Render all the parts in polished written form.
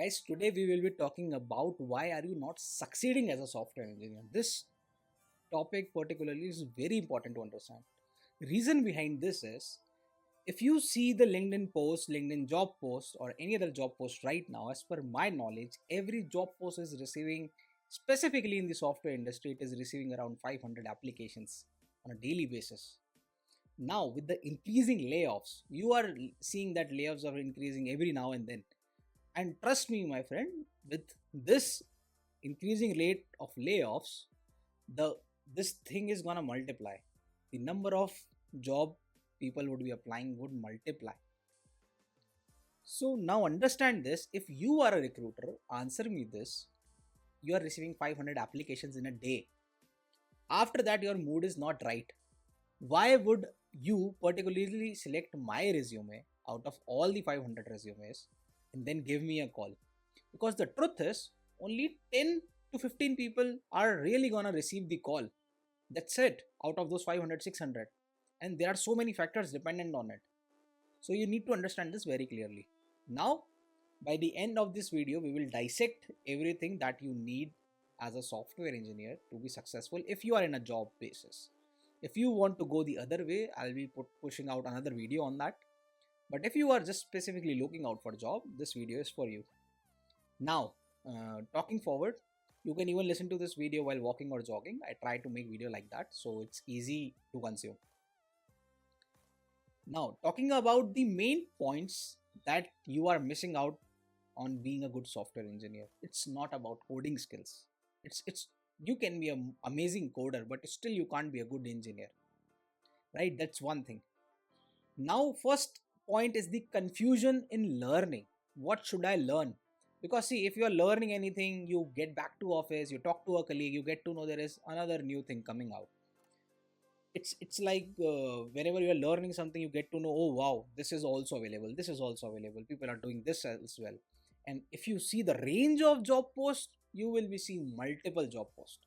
Guys, today we will be talking about why are you not succeeding as a software engineer. This topic particularly is very important to understand. Reason behind this is if you see the LinkedIn post, LinkedIn job post, or any other job post right now, as per my knowledge, every job post is receiving, specifically in the software industry, it is receiving around 500 applications on a daily basis. Now, with the increasing layoffs, you are seeing that layoffs are increasing every now and then. And trust me, my friend, with this increasing rate of layoffs, the this thing is gonna multiply. The number of job people would be applying would multiply. So now understand this. If you are a recruiter, answer me this. You are receiving 500 applications in a day. After that, your mood is not right. Why would you particularly select my resume out of all the 500 resumes and then give me a call? Because the truth is, only 10 to 15 people are really gonna receive the call. That's it, out of those 500, 600. And there are so many factors dependent on it. So you need to understand this very clearly. Now, by the end of this video, we will dissect everything that you need as a software engineer to be successful if you are in a job basis. If you want to go the other way, I'll be pushing out another video on that. But if you are just specifically looking out for a job, this video is for you. Now, talking forward, you can even listen to this video while walking or jogging. I try to make video like that, so it's easy to consume. Now, talking about the main points that you are missing out on being a good software engineer. It's not about coding skills. It's you can be an amazing coder, but still you can't be a good engineer. Right? That's one thing. Now, first point is the confusion in learning. What should I learn? Because see, if you are learning anything, you get back to office, you talk to a colleague, you get to know there is another new thing coming out. It's like whenever you are learning something, you get to know, oh wow, this is also available. This is also available. People are doing this as well. And if you see the range of job posts, you will be seeing multiple job posts.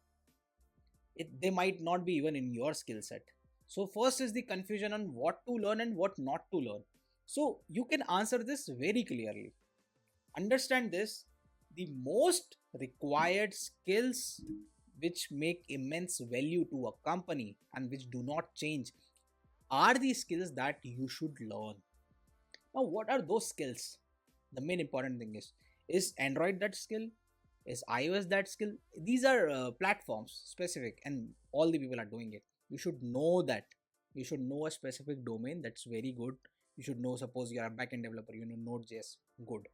They might not be even in your skill set. So first is the confusion on what to learn and what not to learn. So you can answer this very clearly. Understand this: the most required skills which make immense value to a company and which do not change are the skills that you should learn. Now, what are those skills? The main important thing is Android that skill? Is iOS that skill? These are platforms specific, and all the people are doing it. You should know that. You should know a specific domain. That's very good. You should know, suppose you are a backend developer, you know Node.js, good.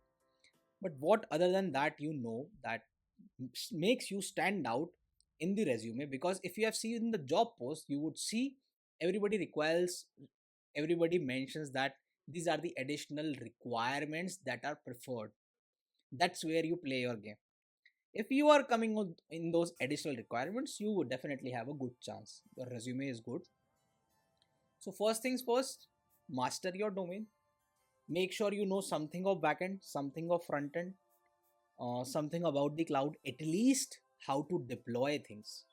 But what other than that you know that makes you stand out in the resume? Because if you have seen the job post, you would see everybody requires, everybody mentions that these are the additional requirements that are preferred. That's where you play your game. If you are coming in those additional requirements, you would definitely have a good chance. Your resume is good. So first things first, master your domain. Make sure you know something of backend, something of front end, something about the cloud, at least how to deploy things,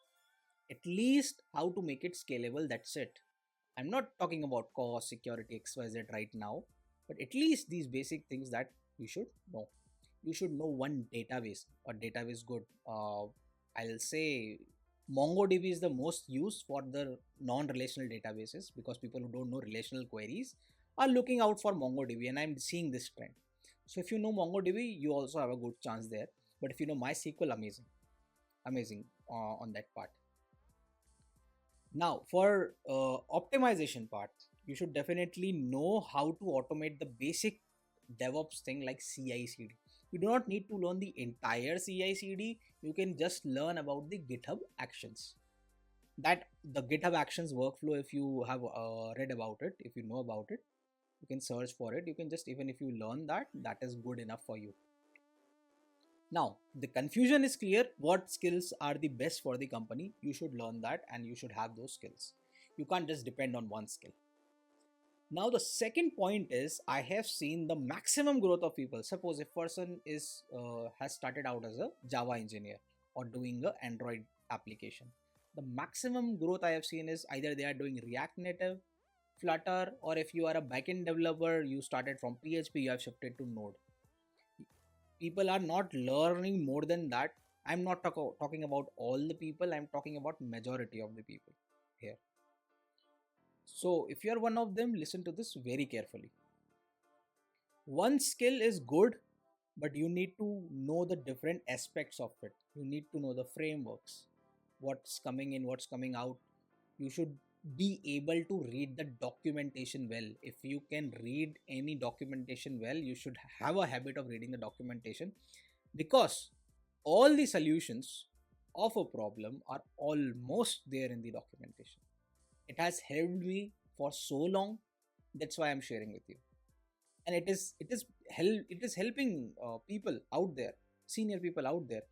at least how to make it scalable. That's it. I'm not talking about cost, security, XYZ right now, but at least these basic things that you should know. You should know one database. A database good. I'll say MongoDB is the most used for the non-relational databases, because people who don't know relational queries are looking out for MongoDB, and I'm seeing this trend. So if you know MongoDB, you also have a good chance there. But if you know MySQL, amazing on that part. Now for optimization part, you should definitely know how to automate the basic DevOps thing like CI/CD. You do not need to learn the entire CI/CD. You can just learn about the GitHub Actions. That the GitHub Actions workflow, if you have read about it, if you know about it, you can search for it. You can just, even if you learn that, that is good enough for you. Now, the confusion is clear. What skills are the best for the company? You should learn that and you should have those skills. You can't just depend on one skill. Now, the second point is I have seen the maximum growth of people. Suppose if person is has started out as a Java engineer or doing a Android application. The maximum growth I have seen is either they are doing React Native, Flutter, or if you are a backend developer, you started from PHP, you have shifted to Node. People are not learning more than that. I'm not talking about all the people, I'm talking about majority of the people here. So if you are one of them, listen to this very carefully. One skill is good, but you need to know the different aspects of it. You need to know the frameworks, what's coming in, what's coming out. You should be able to read the documentation well. If you can read any documentation well, you should have a habit of reading the documentation, because all the solutions of a problem are almost there in the documentation. It has helped me for so long. That's why I'm sharing with you. And it is helping people out there, senior people out there.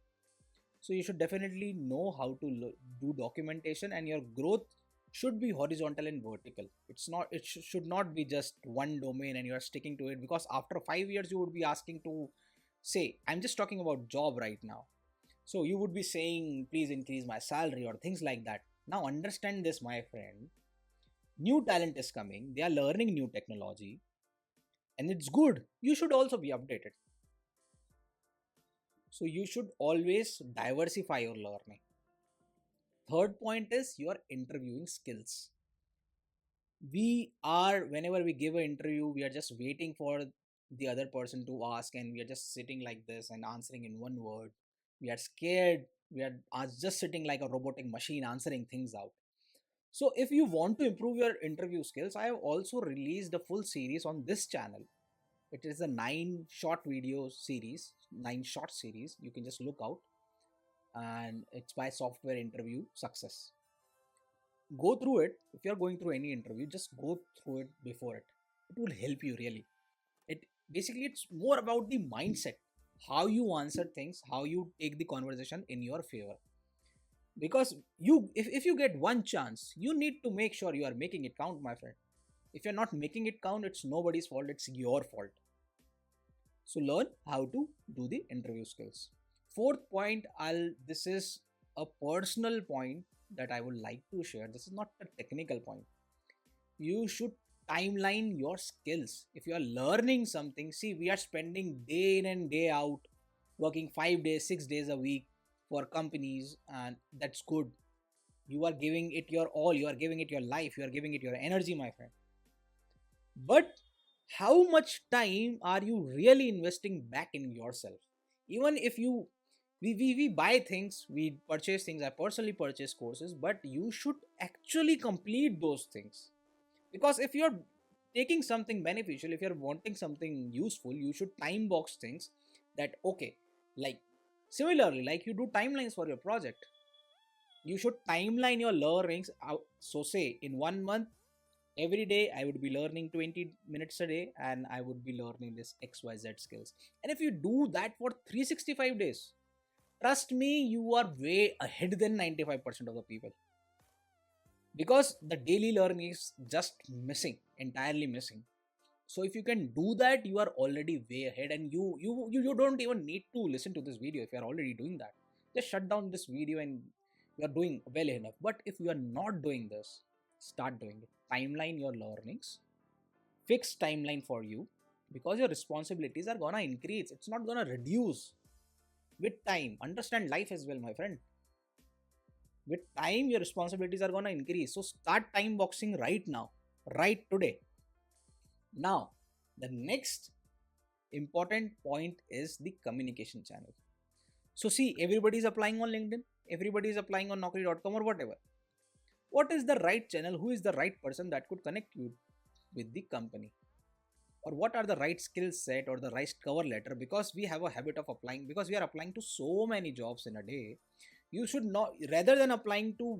So you should definitely know how to do documentation, and your growth should be horizontal and vertical. It's not, should not be just one domain and you are sticking to it, because after 5 years you would be asking to, say, I'm just talking about job right now, so you would be saying, please increase my salary or things like that. Now understand this, my friend. New talent is coming, they are learning new technology, and it's good. You should also be updated. So you should always diversify your learning. Third point is your interviewing skills. We are, whenever we give an interview, we are just waiting for the other person to ask, and we are just sitting like this and answering in one word. We are scared. We are just sitting like a robotic machine answering things out. So if you want to improve your interview skills, I have also released a full series on this channel. It is a 9 short video series, 9 short series. You can just look out, and it's by Software Interview Success. Go through it. If you're going through any interview, just go through it before it. It will help you really. It basically, it's more about the mindset, how you answer things, how you take the conversation in your favor. Because if you get one chance, you need to make sure you are making it count, my friend. If you're not making it count, it's nobody's fault, it's your fault. So learn how to do the interview skills. Fourth point, this is a personal point that I would like to share. This is not a technical point. You should timeline your skills. If you are learning something, see, we are spending day in and day out, working 5 days, 6 days a week for companies, and that's good. You are giving it your all, you are giving it your life, you are giving it your energy, my friend. But how much time are you really investing back in yourself? Even if you, we buy things, we purchase things, I personally purchase courses, but you should actually complete those things. Because if you're taking something beneficial, if you're wanting something useful, you should time box things. That, okay, like, similarly, like you do timelines for your project, you should timeline your learnings out. So say in 1 month, every day I would be learning 20 minutes a day, and I would be learning this XYZ skills. And if you do that for 365 days, trust me, you are way ahead than 95% of the people. Because the daily learning is just missing, entirely missing. So if you can do that, you are already way ahead, and you don't even need to listen to this video if you are already doing that. Just shut down this video and you are doing well enough. But if you are not doing this, start doing it. Timeline your learnings, fixed timeline for you, because your responsibilities are gonna increase, it's not gonna reduce with time. Understand life as well, my friend. With time, your responsibilities are gonna increase. So start time boxing right now, right today. Now, the next important point is the communication channel. So see, everybody is applying on LinkedIn, everybody is applying on Naukri.com or whatever. What is the right channel? Who is the right person that could connect you with the company? Or what are the right skill set or the right cover letter? Because we have a habit of applying, because we are applying to so many jobs in a day. You should not, rather than applying to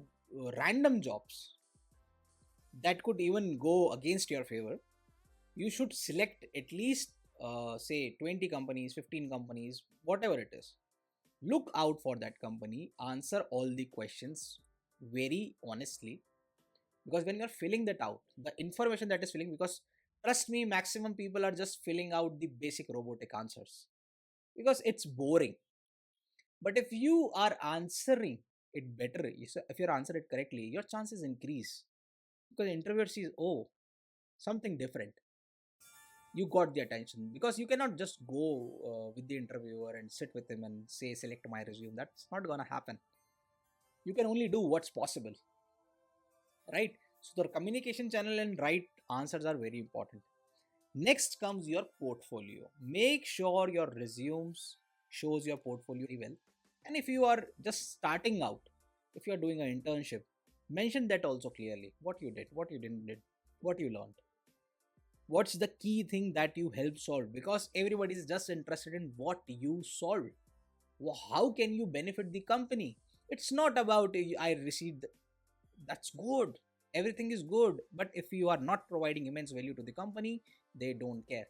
random jobs that could even go against your favor, you should select at least say 20 companies, 15 companies, whatever it is. Look out for that company, answer all the questions very honestly, because when you're filling that out, the information that is filling, because trust me, maximum people are just filling out the basic robotic answers because it's boring. But if you are answering it better, if you answer it correctly, your chances increase, because the interviewer sees, oh, something different. you got the attention, because you cannot just go with the interviewer and sit with him and say select my resume. That's not gonna happen. You can only do what's possible, right? So the communication channel and right answers are very important. Next comes your portfolio. Make sure your resumes shows your portfolio very well. And if you are just starting out, if you are doing an internship, mention that also clearly. What you did, what you didn't did, what you learned. What's the key thing that you help solve? Because everybody is just interested in what you solve. How can you benefit the company? It's not about I received, that's good. Everything is good. But if you are not providing immense value to the company, they don't care.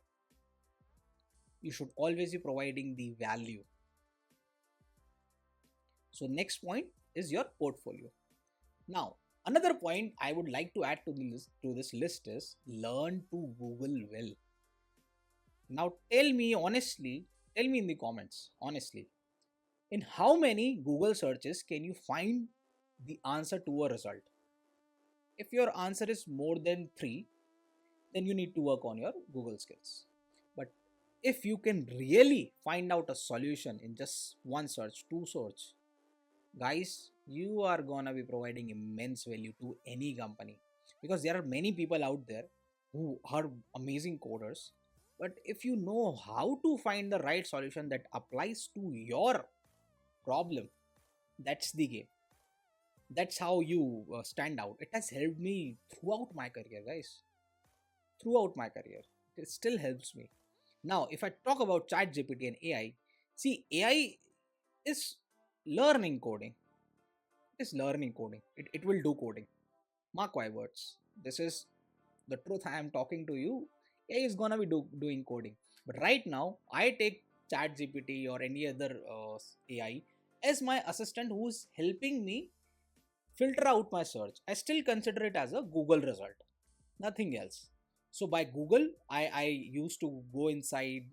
You should always be providing the value. So next point is your portfolio. Now, another point I would like to add to this list is learn to Google well. Now tell me honestly, tell me in the comments honestly, in how many Google searches can you find the answer to a result? If your answer is more than 3, then you need to work on your Google skills. But if you can really find out a solution in just one search, two search, guys, you are gonna be providing immense value to any company, because there are many people out there who are amazing coders, but if you know how to find the right solution that applies to your problem, that's the game. That's how you stand out. It has helped me throughout my career, guys. Throughout my career, it still helps me. Now if I talk about ChatGPT and AI, see, AI is learning coding. It is learning coding. It will do coding. Mark my words. This is the truth I am talking to you. AI is gonna be doing coding. But right now, I take ChatGPT or any other AI as my assistant who's helping me filter out my search. I still consider it as a Google result, nothing else. So by Google, I used to go inside,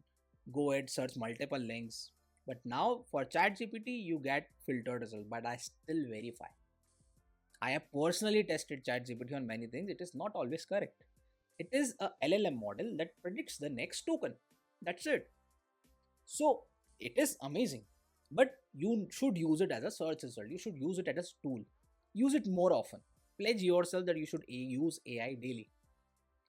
go ahead, search multiple links. But now for ChatGPT, you get filtered result, but I still verify. I have personally tested ChatGPT on many things. It is not always correct. It is a LLM model that predicts the next token. That's it. So it is amazing, but you should use it as a search result. You should use it as a tool. Use it more often. Pledge yourself that you should use AI daily.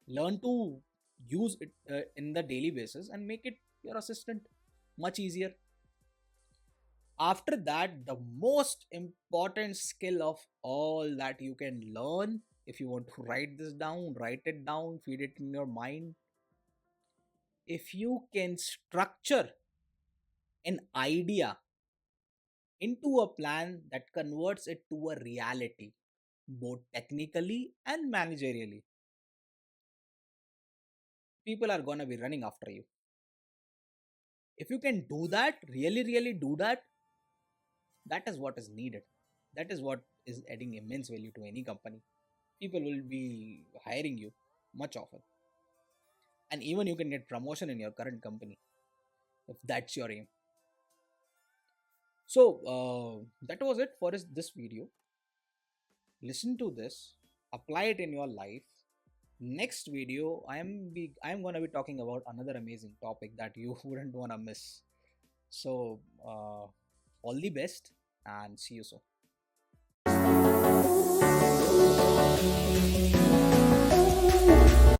Learn to use it in the daily basis and make it your assistant much easier. After that, the most important skill of all that you can learn, if you want to write this down, write it down, feed it in your mind. If you can structure an idea into a plan that converts it to a reality, both technically and managerially, people are gonna be running after you. If you can do that, really do that, that is what is needed. That is what is adding immense value to any company. People will be hiring you much often. And even you can get promotion in your current company if that's your aim. So that was it for this video. Listen to this, apply it in your life. Next video, I am gonna be talking about another amazing topic that you wouldn't wanna miss. So all the best and see you soon.